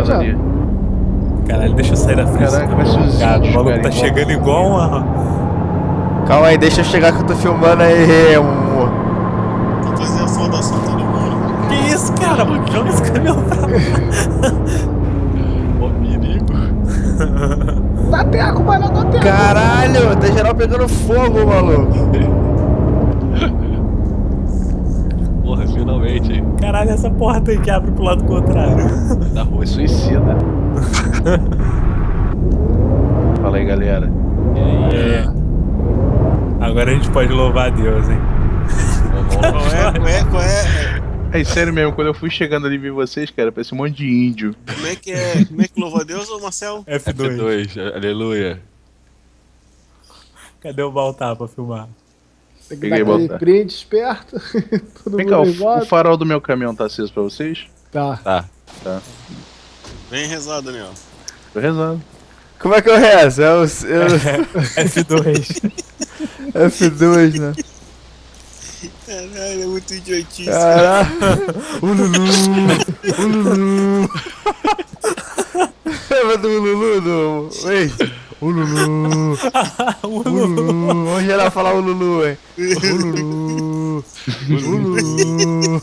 negócio ali. Caralho, deixa eu sair da frente. Caraca, vai ser os Cara, o índios, maluco cara, tá igual- chegando igual uma... Calma aí, deixa eu chegar que eu tô filmando aí, amor. Vou fazer a saudação todo mundo. Que isso, cara? Joga esse caminhão pra lá. Ó, perigo. Dá teco, mano, dá teco. Caralho, tá geral pegando fogo, maluco. Porra, finalmente, hein? Caralho, essa porta aí que abre pro lado contrário. Da rua. Suicida. Fala aí, galera. É. Agora a gente pode louvar a Deus, hein? Qual é? É sério mesmo, quando eu fui chegando ali e vi vocês, cara, parece um monte de índio. Como é que é? Como é que louva a Deus, ô Marcel? F2. F2, aleluia. Cadê o Baltar pra filmar? Tem que Peguei, dar aquele botar. print esperto. Todo Vem mundo cá, em o volta. farol do meu caminhão tá aceso pra vocês? Tá. Tá. Tá. Vem rezar, Daniel. Tô rezando. Como é que eu rezo? É o F2. F2, né? Caralho, é muito idiotice. Caralho. Ululu. Ululu. Lembra do Ululu do... Ei. Ululu. Ululu. Vamos geral falar Ululu, hein? Ululu. Ululu.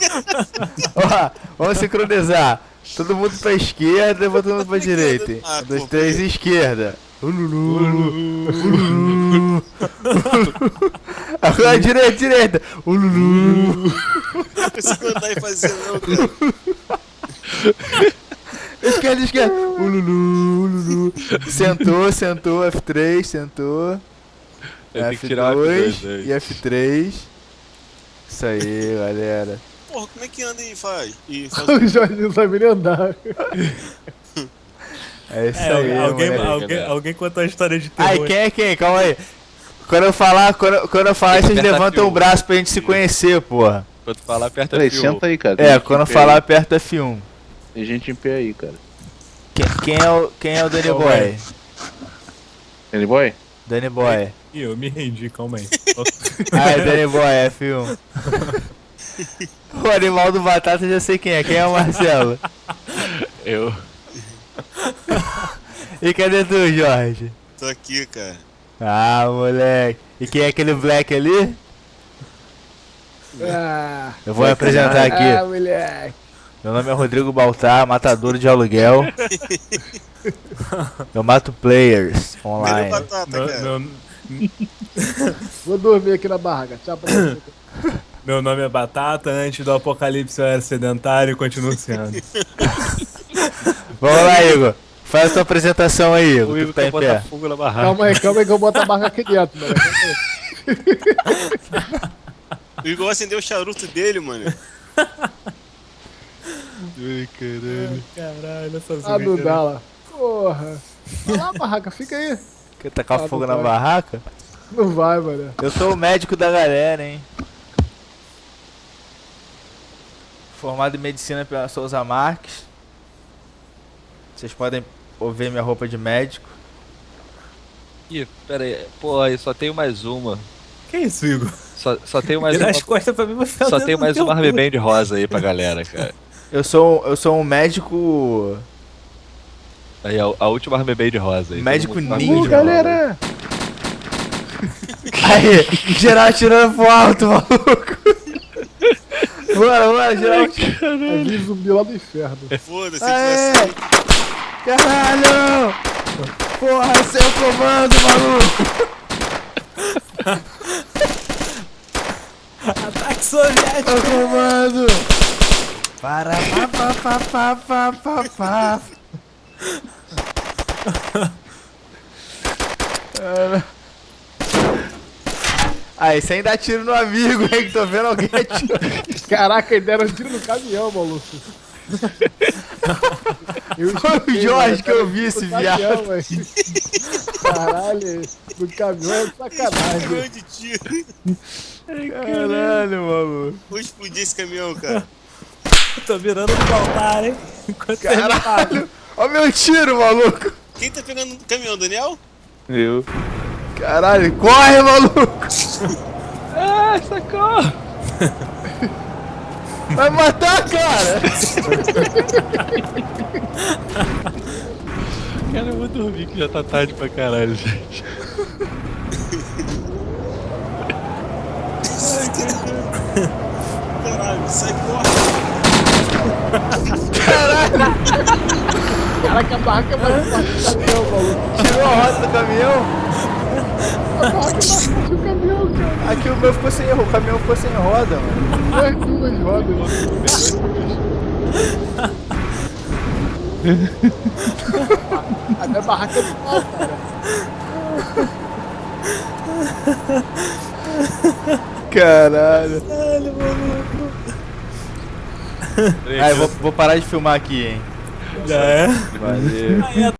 Ó, vamos sincronizar. Todo mundo pra esquerda e todo mundo pra direita. Hein? Ah, 1, 2, pô, 3, esquerda. Ululu. Ululu. Agora direita. Ululu. Não consigo andar e fazer não, cara. Esquerda. Ululu. Sentou, F3, sentou. Eu tenho que tirar o F2 F2 e F3. Isso aí, galera. Porra, como é que anda e faz? O Jorge não sabe nem andar. É isso aí, moleque. Alguém contou a história de terror. Ai, quem é quem? Calma aí. Quando eu falar, vocês Aperta levantam F1. o braço pra gente se conhecer, porra. Quando falar, aperta Peraí, F1. senta aí, cara. Tem É, gente quando em eu pé falar, aí. aperta F1. Tem gente em pé aí, cara. Quem é o Danny Calma Boy? aí. Danny Boy? Danny Boy. Ih, eu me rendi, calma aí. Ai, Danny Boy, F1. O animal do Batata eu já sei quem é. Quem é o Marcelo? Eu. E cadê tu, Jorge? Tô aqui, cara. Ah, moleque. E quem é aquele black ali? Ah, Eu vou me apresentar aqui. moleque. Meu nome é Rodrigo Baltar, matador de aluguel. Eu mato players Primeiro online. batata, cara. Vou dormir aqui na barraca. Tchau pra você. Meu nome é Batata, antes do apocalipse eu era sedentário e continuo sendo. Vamos lá, Igor. Faz a tua apresentação aí, Igor. O Tu Igor que tá quer em botar pé. fogo na barraca. Calma aí que eu boto a barraca aqui dentro, mano. O Igor acendeu o charuto dele, mano. Ai, caralho. Caralho, essa Ah, não zoeira. dá lá. Porra. Vai lá, barraca, fica aí. Quer tacar Ah, fogo não na vai. barraca? Não vai, mano. Eu sou o médico da galera, hein. Formado em medicina pela Souza Marques. Vocês podem ver minha roupa de médico. Ih, pera aí. Pô, aí só tenho mais uma. Que isso, Igor? Só tenho mais Vira uma. as costas pra mim, você Só tenho mais uma Army Band rosa aí pra galera, cara. Eu sou um médico. Aí, a última Army Band rosa aí. Médico Todo mundo com ninja. Army Band galera! Aí, geral tirando pro alto, maluco. Bora, geral. Ali zumbi lá do inferno. Foda-se, se Aê! fosse Caralho! Porra, seu comando, maluco! Ataque soviético! Seu comando! Para, pá. Aí, sem dar tiro no amigo, hein? Que tô vendo alguém atirando. Caraca, eles deram um tiro no caminhão, maluco. Foi o Jorge que eu vi esse viado. Caralho, no caminhão é sacanagem. caminhão de tiro. Caralho, maluco. Vou explodir esse caminhão, cara. Tô virando no Baltar, hein? Enquanto Caralho! Ó meu tiro, maluco! Quem tá pegando o caminhão, Daniel? Eu. Caralho, corre, maluco! Ah, socorro! Vai matar, cara! dormir que já tá tarde pra caralho, gente. Caralho, sai fora. Caraca, a barraca vai partir do caminhão, maluco. Tirou a roda do caminhão? A barraca vai partir do caminhão, cara. Aqui o meu ficou sem erro, o caminhão ficou sem roda, mano. Duas rodas. A minha barraca é de pau, cara. Caralho. Caralho, maluco. Ah, eu vou parar de filmar aqui, hein. Já é? Valeu. Aí,